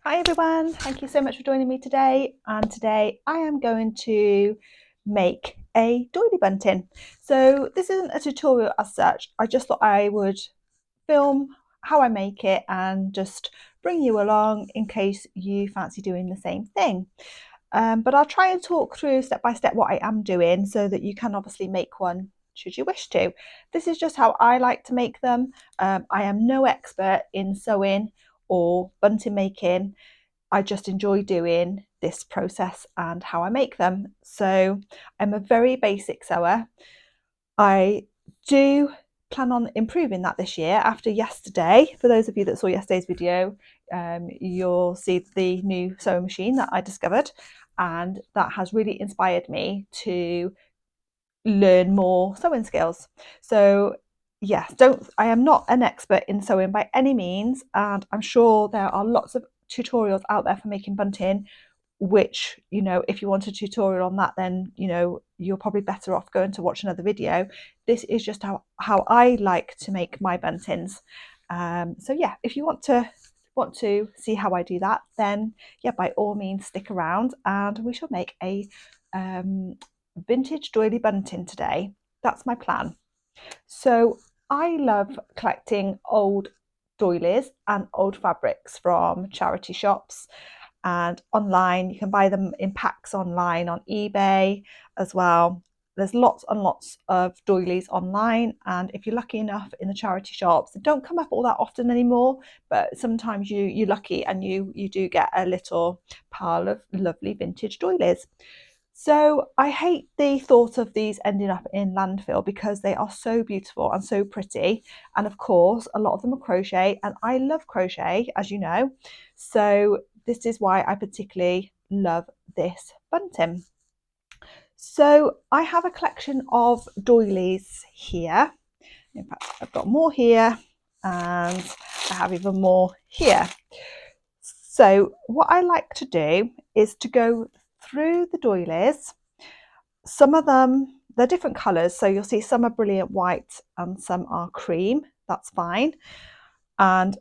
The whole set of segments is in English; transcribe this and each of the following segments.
Hi everyone, thank you so much for joining me today. And today I am going to make a doily bunting. So this isn't a tutorial as such. I just thought I would film how I make it and just bring you along in case you fancy doing the same thing. But I'll try and talk through step by step what I am doing so that you can obviously make one should you wish to. This is just how I like to make them. I am no expert in sewing or bunting making. I just enjoy doing this process and how I make them. So I'm a very basic sewer. I do plan on improving that this year after yesterday. For those of you that saw yesterday's video, you'll see the new sewing machine that I discovered, and that has really inspired me to learn more sewing skills. So yes, I am not an expert in sewing by any means, and I'm sure there are lots of tutorials out there for making bunting, which, if you want a tutorial on that, then you're probably better off going to watch another video. This is just how I like to make my buntings. So yeah, if you want to see how I do that, then yeah, by all means stick around and we shall make a vintage doily bunting today. That's my plan. So I love collecting old doilies and old fabrics from charity shops and online. You can buy them in packs online on eBay as well. There's lots and lots of doilies online, and if you're lucky enough in the charity shops, they don't come up all that often anymore, but sometimes you're lucky and you do get a little pile of lovely vintage doilies. So I hate the thought of these ending up in landfill because they are so beautiful and so pretty. And of course, a lot of them are crochet, and I love crochet, as you know. So this is why I particularly love this bunting. So I have a collection of doilies here. In fact, I've got more here and I have even more here. So what I like to do is to go through the doilies. Some of them, they're different colours, so you'll see some are brilliant white and some are cream. That's fine. And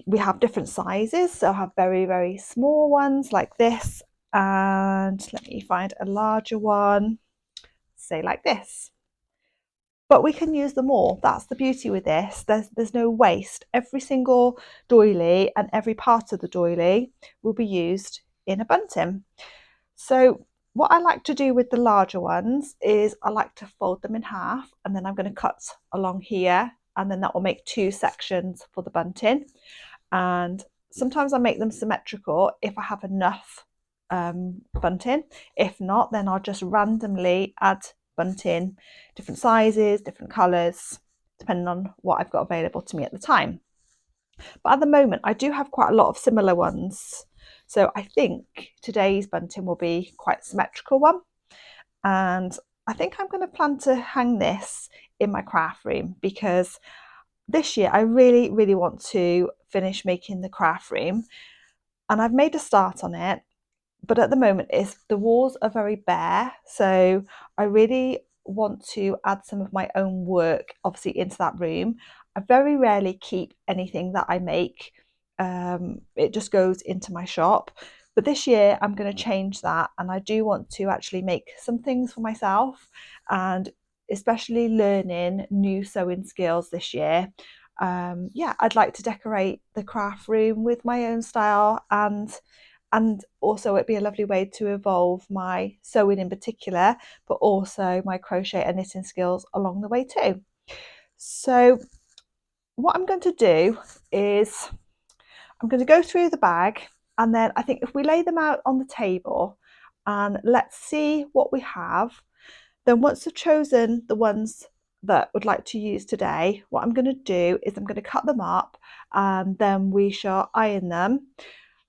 we have different sizes, so I have very, very small ones like this, and let me find a larger one, say like this. But we can use them all. That's the beauty with this. There's no waste. Every single doily and every part of the doily will be used in a bunting. So what I like to do with the larger ones is I like to fold them in half, and then I'm going to cut along here, and then that will make two sections for the bunting. And sometimes I make them symmetrical if I have enough bunting. If not, then I'll just randomly add bunting, different sizes, different colours, depending on what I've got available to me at the time. But at the moment, I do have quite a lot of similar ones. So I think today's bunting will be quite a symmetrical one. And I think I'm going to plan to hang this in my craft room because this year I really, really want to finish making the craft room. And I've made a start on it, but at the moment the walls are very bare. So I really want to add some of my own work obviously into that room. I very rarely keep anything that I make. It just goes into my shop. But this year I'm going to change that, and I do want to actually make some things for myself, and especially learning new sewing skills this year. Yeah, I'd like to decorate the craft room with my own style, and also it'd be a lovely way to evolve my sewing in particular, but also my crochet and knitting skills along the way too. So what I'm going to do is I'm going to go through the bag, and then I think if we lay them out on the table and let's see what we have, then once I've chosen the ones that I would like to use today, what I'm going to do is I'm going to cut them up and then we shall iron them.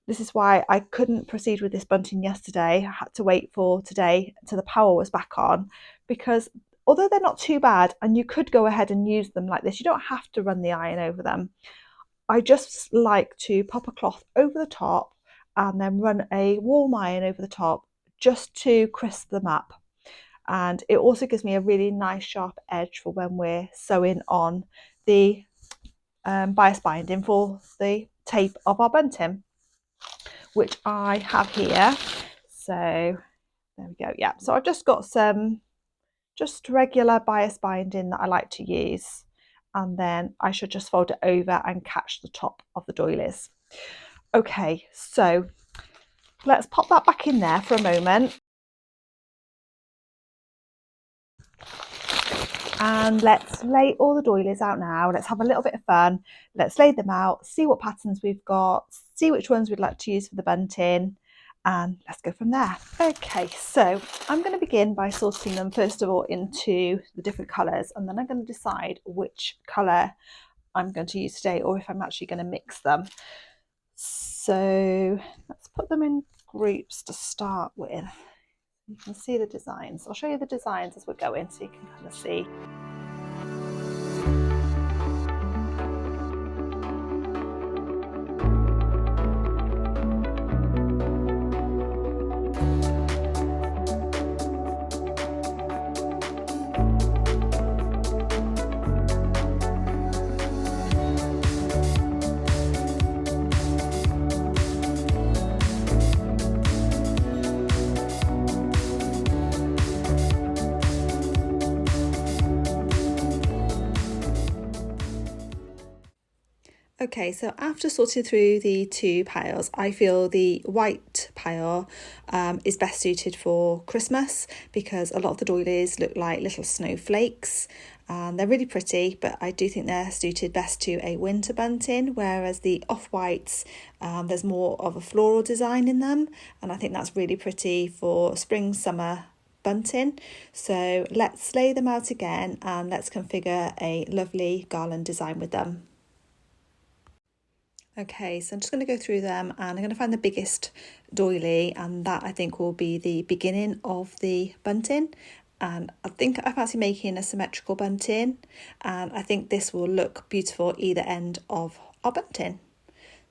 This is why I couldn't proceed with this bunting yesterday. I had to wait for today until the power was back on, because although they're not too bad and you could go ahead and use them like this, you don't have to run the iron over them. I just like to pop a cloth over the top and then run a warm iron over the top just to crisp them up. And it also gives me a really nice sharp edge for when we're sewing on the bias binding for the tape of our bunting. which I have here. So there we go. Yeah, so I've just got some just regular bias binding that I like to use, and then I should just fold it over and catch the top of the doilies. Okay, so let's pop that back in there for a moment. And let's lay all the doilies out now. Let's have a little bit of fun. Let's lay them out, see what patterns we've got, see which ones we'd like to use for the bunting, and let's go from there. Okay, so I'm going to begin by sorting them first of all into the different colours, and then I'm going to decide which colour I'm going to use today, or if I'm actually going to mix them. So let's put them in groups to start with. You can see the designs. I'll show you the designs as we're going so you can kind of see. Okay, so after sorting through the two piles, I feel the white pile is best suited for Christmas because a lot of the doilies look like little snowflakes. They're really pretty, but I do think they're suited best to a winter bunting, whereas the off-whites, there's more of a floral design in them, and I think that's really pretty for spring, summer bunting. So let's lay them out again and let's configure a lovely garland design with them. Okay, so I'm just going to go through them and I'm going to find the biggest doily, and that I think will be the beginning of the bunting. And I think I fancy making a symmetrical bunting, and I think this will look beautiful either end of our bunting.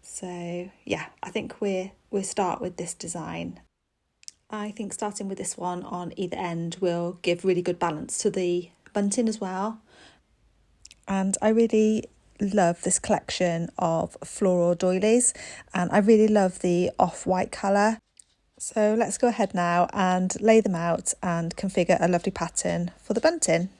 So yeah, I think we'll start with this design. I think starting with this one on either end will give really good balance to the bunting as well. And I really love this collection of floral doilies, and I really love the off-white colour. So let's go ahead now and lay them out and configure a lovely pattern for the bunting.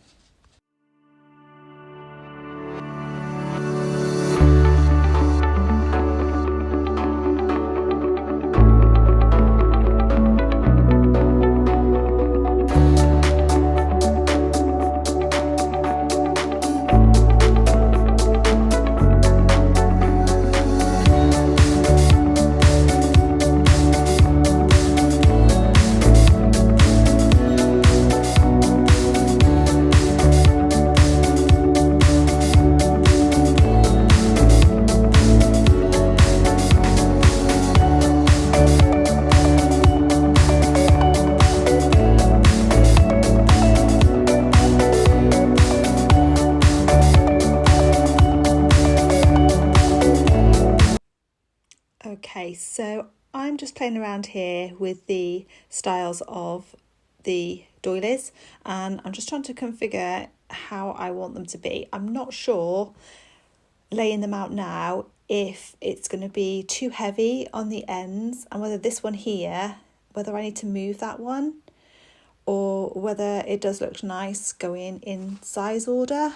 Okay, so I'm just playing around here with the styles of the doilies, and I'm just trying to configure how I want them to be. I'm not sure, laying them out now, if it's going to be too heavy on the ends, and whether this one here, whether I need to move that one, or whether it does look nice going in size order.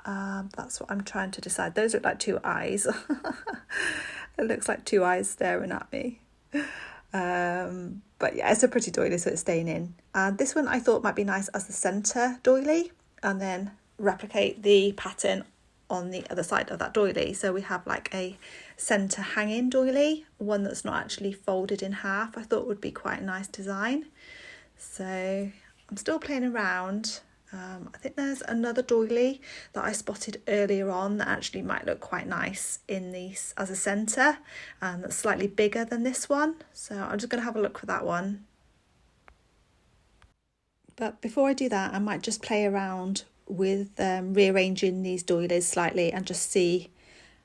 That's what I'm trying to decide. Those look like two eyes. It looks like two eyes staring at me. But yeah, it's a pretty doily, so it's staying in. And this one I thought might be nice as the centre doily, and then replicate the pattern on the other side of that doily. So we have like a centre hanging doily, one that's not actually folded in half. I thought would be quite a nice design. So I'm still playing around. I think there's another doily that I spotted earlier on that actually might look quite nice in these as a centre, and that's slightly bigger than this one. So I'm just going to have a look for that one. But before I do that, I might just play around with rearranging these doilies slightly and just see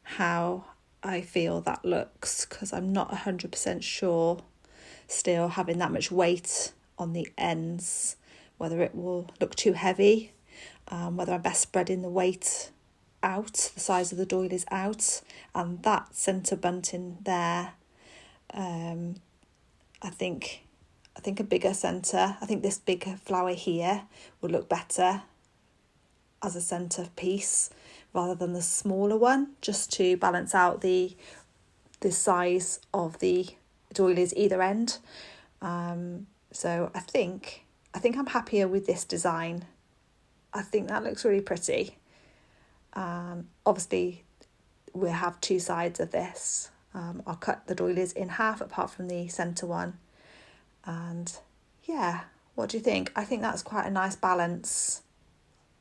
how I feel that looks, because I'm not 100% sure still, having that much weight on the ends, whether it will look too heavy, whether I'm best spreading the weight out, the size of the doilies out, and that centre bunting there I think a bigger centre. I think this big flower here would look better as a centre piece rather than the smaller one, just to balance out the size of the doilies either end. So I think I'm happier with this design. I think that looks really pretty. Obviously, we'll have two sides of this. I'll cut the doilies in half apart from the centre one. And yeah, what do you think? I think that's quite a nice balance.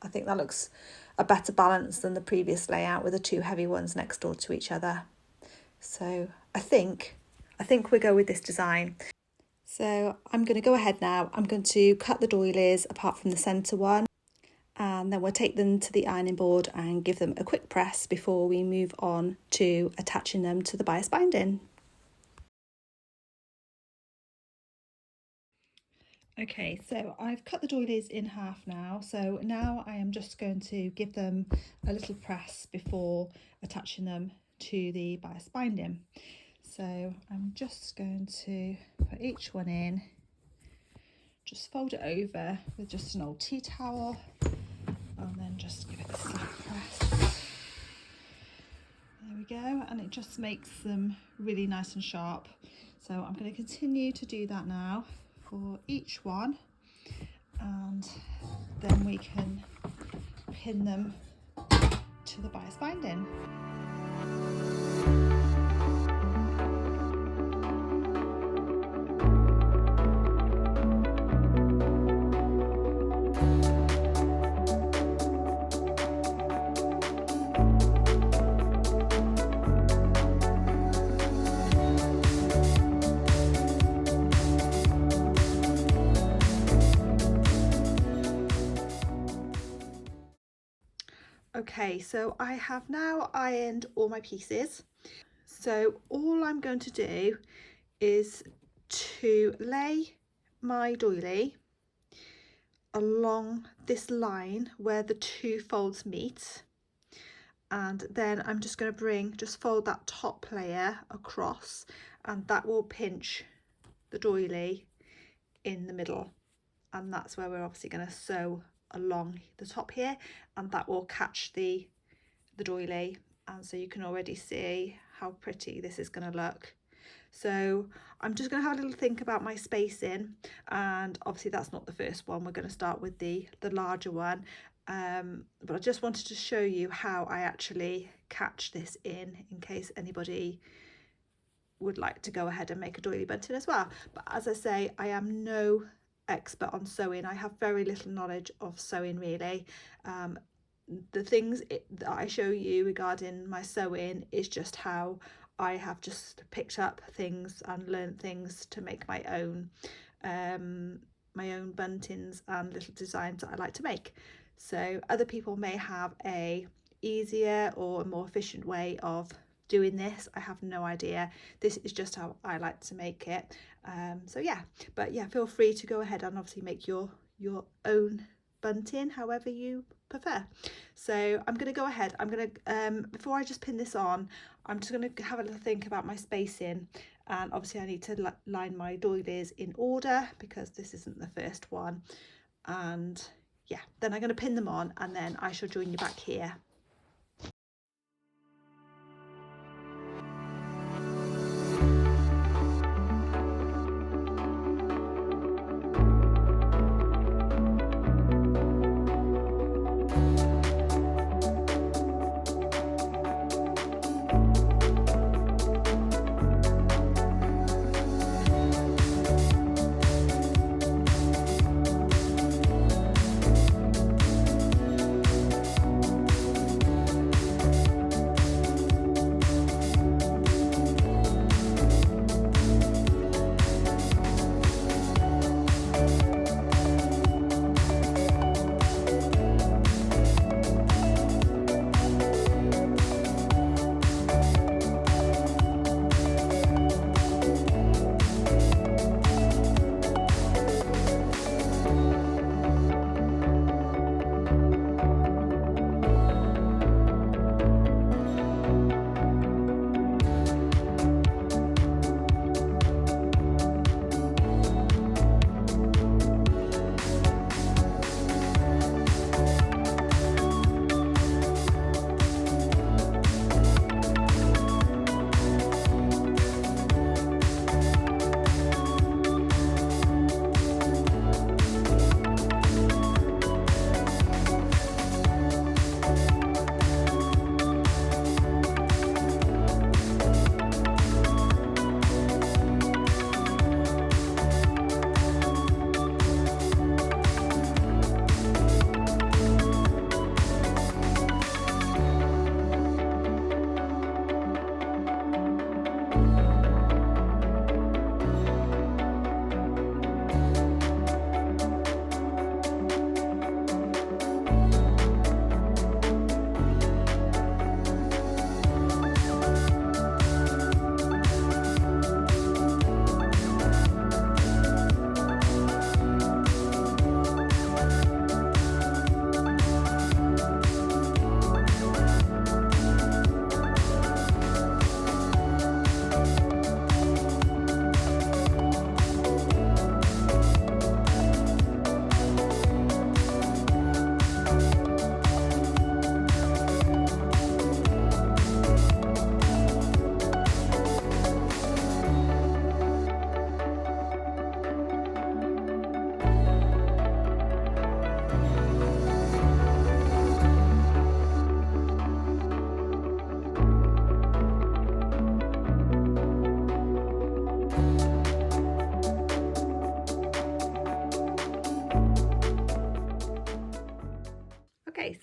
I think that looks a better balance than the previous layout with the two heavy ones next door to each other. So I think we'll go with this design. So I'm going to go ahead now. I'm going to cut the doilies apart from the centre one, and then we'll take them to the ironing board and give them a quick press before we move on to attaching them to the bias binding. Okay, so I've cut the doilies in half now, so now I am just going to give them a little press before attaching them to the bias binding. So I'm just going to put each one in, just fold it over with just an old tea towel, and then just give it a little press. There we go, and it just makes them really nice and sharp. So I'm going to continue to do that now for each one, and then we can pin them to the bias binding. Okay, so I have now ironed all my pieces. So all I'm going to do is to lay my doily along this line where the two folds meet, and then I'm just going to just fold that top layer across, and that will pinch the doily in the middle, and that's where we're obviously going to sew along the top here, and that will catch the doily, and so you can already see how pretty this is going to look. So I'm just going to have a little think about my spacing, and obviously that's not the first one. We're going to start with the larger one, but I just wanted to show you how I actually catch this in case anybody would like to go ahead and make a doily bunting as well. But as I say, I am no expert on sewing. I have very little knowledge of sewing really. The things that I show you regarding my sewing is just how I have just picked up things and learned things to make my own buntings and little designs that I like to make. So other people may have a easier or a more efficient way of doing this. I have no idea. This is just how I like to make it. So yeah, but yeah, feel free to go ahead and obviously make your own bunting however you prefer. So I'm going to go ahead. I'm going to before I just pin this on, I'm just going to have a little think about my spacing, and obviously I need to line my doilies in order because this isn't the first one. And yeah, then I'm going to pin them on, and then I shall join you back here.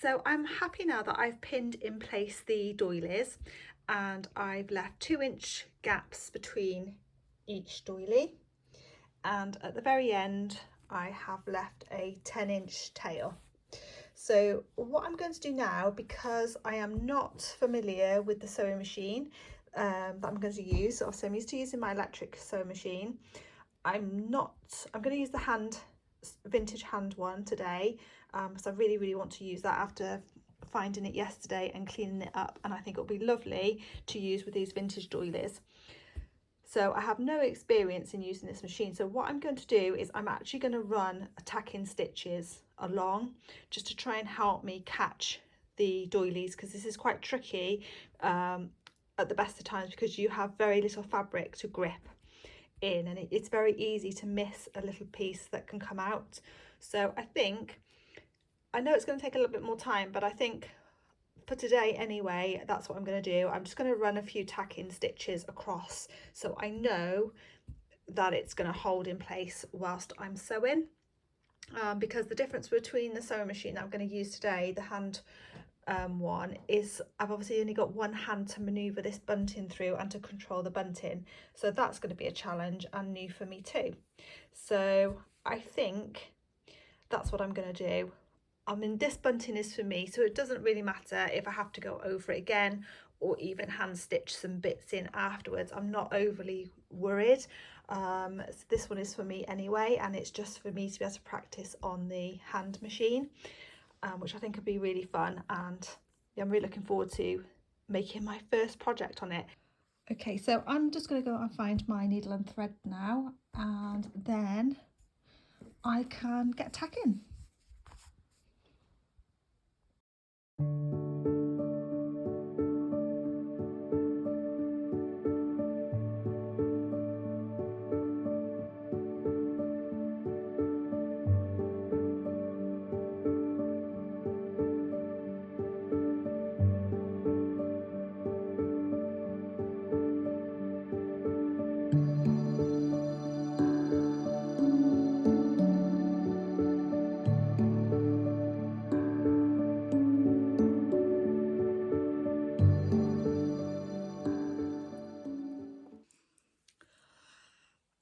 so I'm happy now that I've pinned in place the doilies, and I've left 2-inch gaps between each doily, and at the very end I have left a 10-inch tail. So what I'm going to do now, because I am not familiar with the sewing machine that I'm going to use, obviously I'm used to using my electric sewing machine, I'm going to use the vintage hand one today, because I really want to use that after finding it yesterday and cleaning it up, and I think it'll be lovely to use with these vintage doilies. So I have no experience in using this machine, so what I'm going to do is I'm actually going to run tack-in stitches along just to try and help me catch the doilies, because this is quite tricky at the best of times, because you have very little fabric to grip in, and it's very easy to miss a little piece that can come out. So I know it's going to take a little bit more time, but I think for today anyway, that's what I'm going to do. I'm just going to run a few tack-in stitches across so I know that it's going to hold in place whilst I'm sewing, because the difference between the sewing machine that I'm going to use today, the hand one, is I've obviously only got one hand to maneuver this bunting through and to control the bunting, so that's going to be a challenge and new for me too. So I think that's what I'm going to do. I mean, this bunting is for me, so it doesn't really matter if I have to go over it again or even hand stitch some bits in afterwards. I'm not overly worried. So this one is for me anyway, and it's just for me to be able to practice on the hand machine, which I think would be really fun, and yeah, I'm really looking forward to making my first project on it. Okay, so I'm just going to go and find my needle and thread now, and then I can get tacking.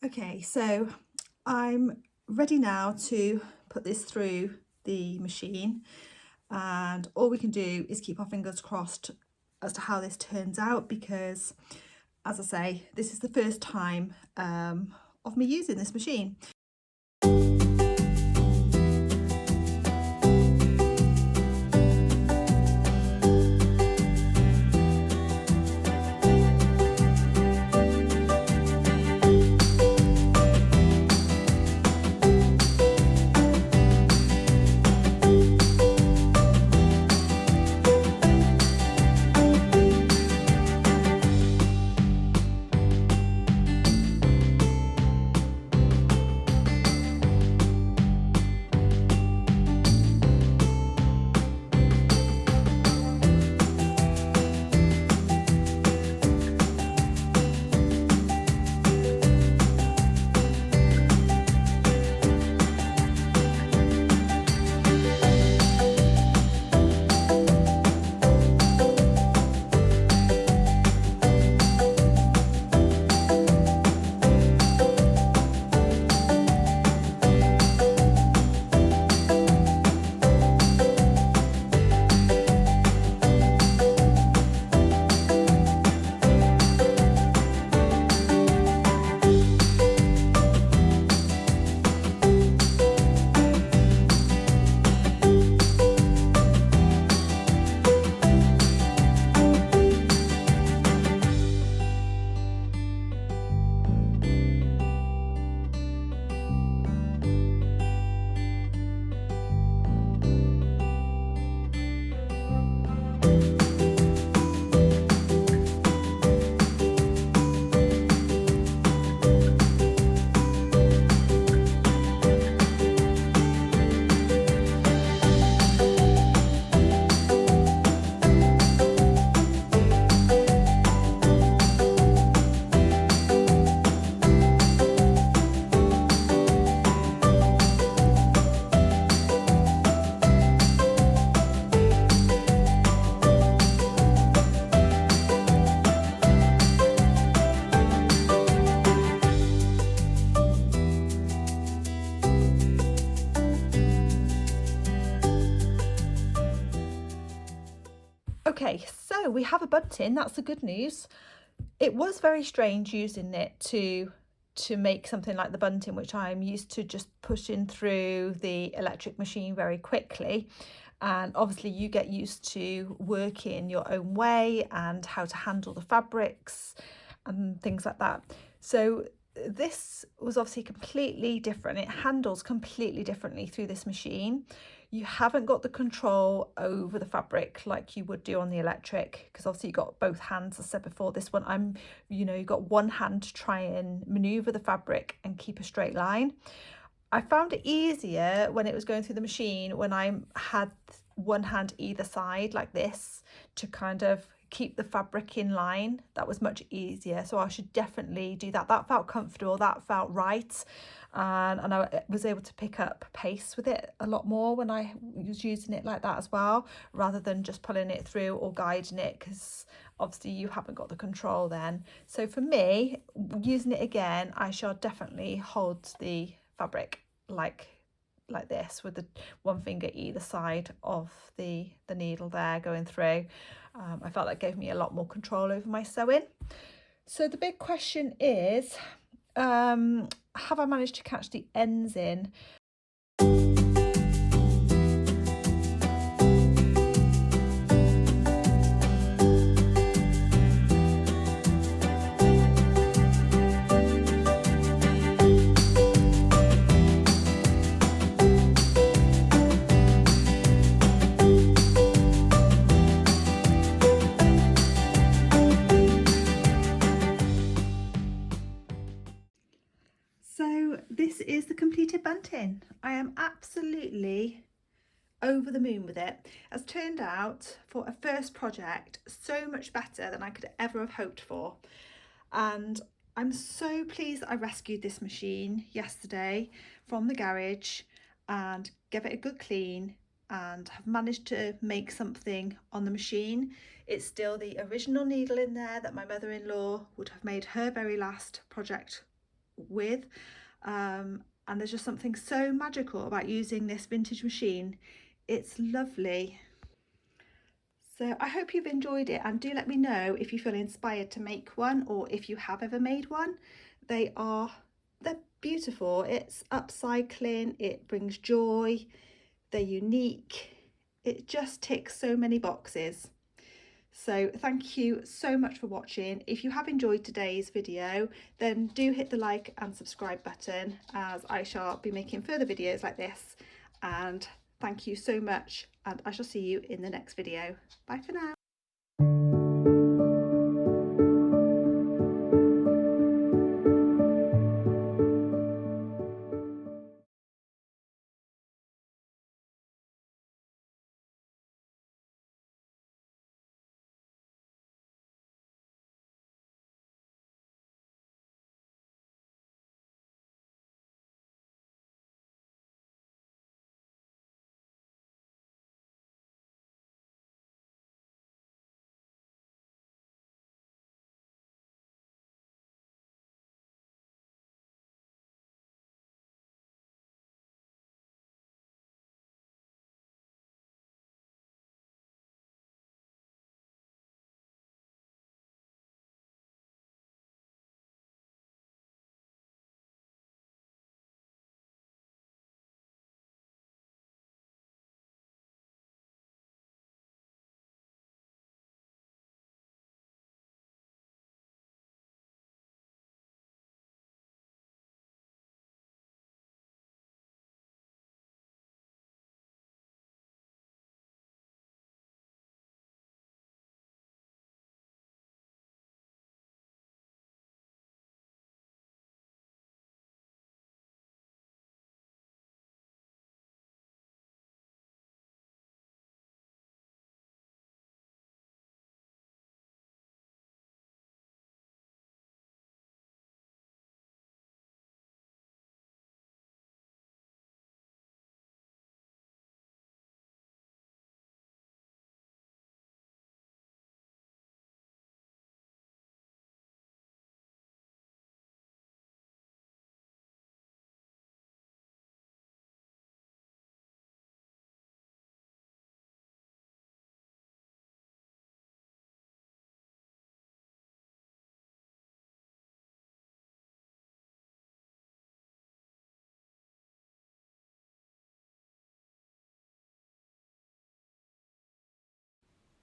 Okay, so I'm ready now to put this through the machine, and all we can do is keep our fingers crossed as to how this turns out, because as I say, this is the first time of me using this machine. Okay, so we have a bunting, that's the good news. It was very strange using it to make something like the bunting, which I'm used to just pushing through the electric machine very quickly. And obviously you get used to working your own way and how to handle the fabrics and things like that. So this was obviously completely different. It handles completely differently through this machine. You haven't got the control over the fabric like you would do on the electric, because obviously you've got both hands. As I said before, this one you've got one hand to try and maneuver the fabric and keep a straight line. I found it easier when it was going through the machine when I had one hand either side like this to kind of keep the fabric in line. That was much easier, so I should definitely do that. That felt comfortable, that felt right, and I was able to pick up pace with it a lot more when I was using it like that as well, rather than just pulling it through or guiding it, because obviously you haven't got the control then. So for me, using it again, I shall definitely hold the fabric like this with the one finger either side of the needle there going through. I felt that gave me a lot more control over my sewing. So the big question is, have I managed to catch the ends in? So this is the completed bunting. I am absolutely over the moon with it. Has turned out, for a first project, so much better than I could ever have hoped for. And I'm so pleased that I rescued this machine yesterday from the garage and gave it a good clean and have managed to make something on the machine. It's still the original needle in there that my mother-in-law would have made her very last project with. And there's just something so magical about using this vintage machine. It's lovely. So I hope you've enjoyed it, and do let me know if you feel inspired to make one or if you have ever made one. They're beautiful. It's upcycling, it brings joy, they're unique. It just ticks so many boxes. So thank you so much for watching. If you have enjoyed today's video, then do hit the like and subscribe button, as I shall be making further videos like this. And thank you so much, and I shall see you in the next video. Bye for now.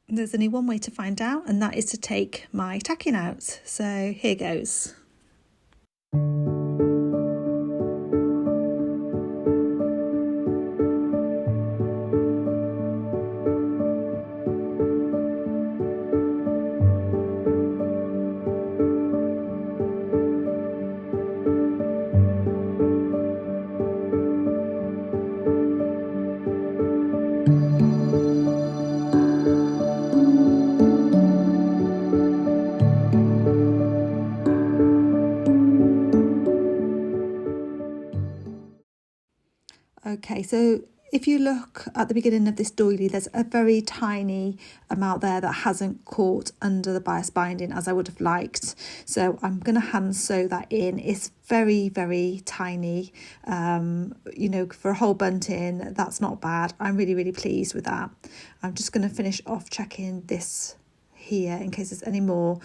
There's only one way to find out, and that is to take my tacking out. So here goes. Okay, so if you look at the beginning of this doily, there's a very tiny amount there that hasn't caught under the bias binding as I would have liked. So I'm going to hand sew that in. It's very, very tiny. You know, for a whole bunting, that's not bad. I'm really, really pleased with that. I'm just going to finish off checking this here in case there's any more.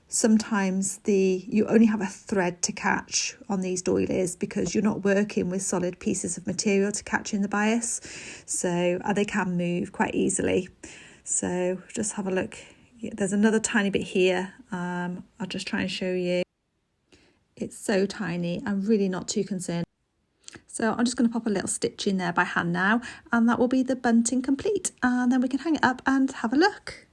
Sometimes you only have a thread to catch on these doilies because you're not working with solid pieces of material to catch in the bias, so they can move quite easily. So just have a look. There's another tiny bit here. I'll just try and show you. It's so tiny. I'm really not too concerned. So I'm just going to pop a little stitch in there by hand now, and that will be the bunting complete, and then we can hang it up and have a look.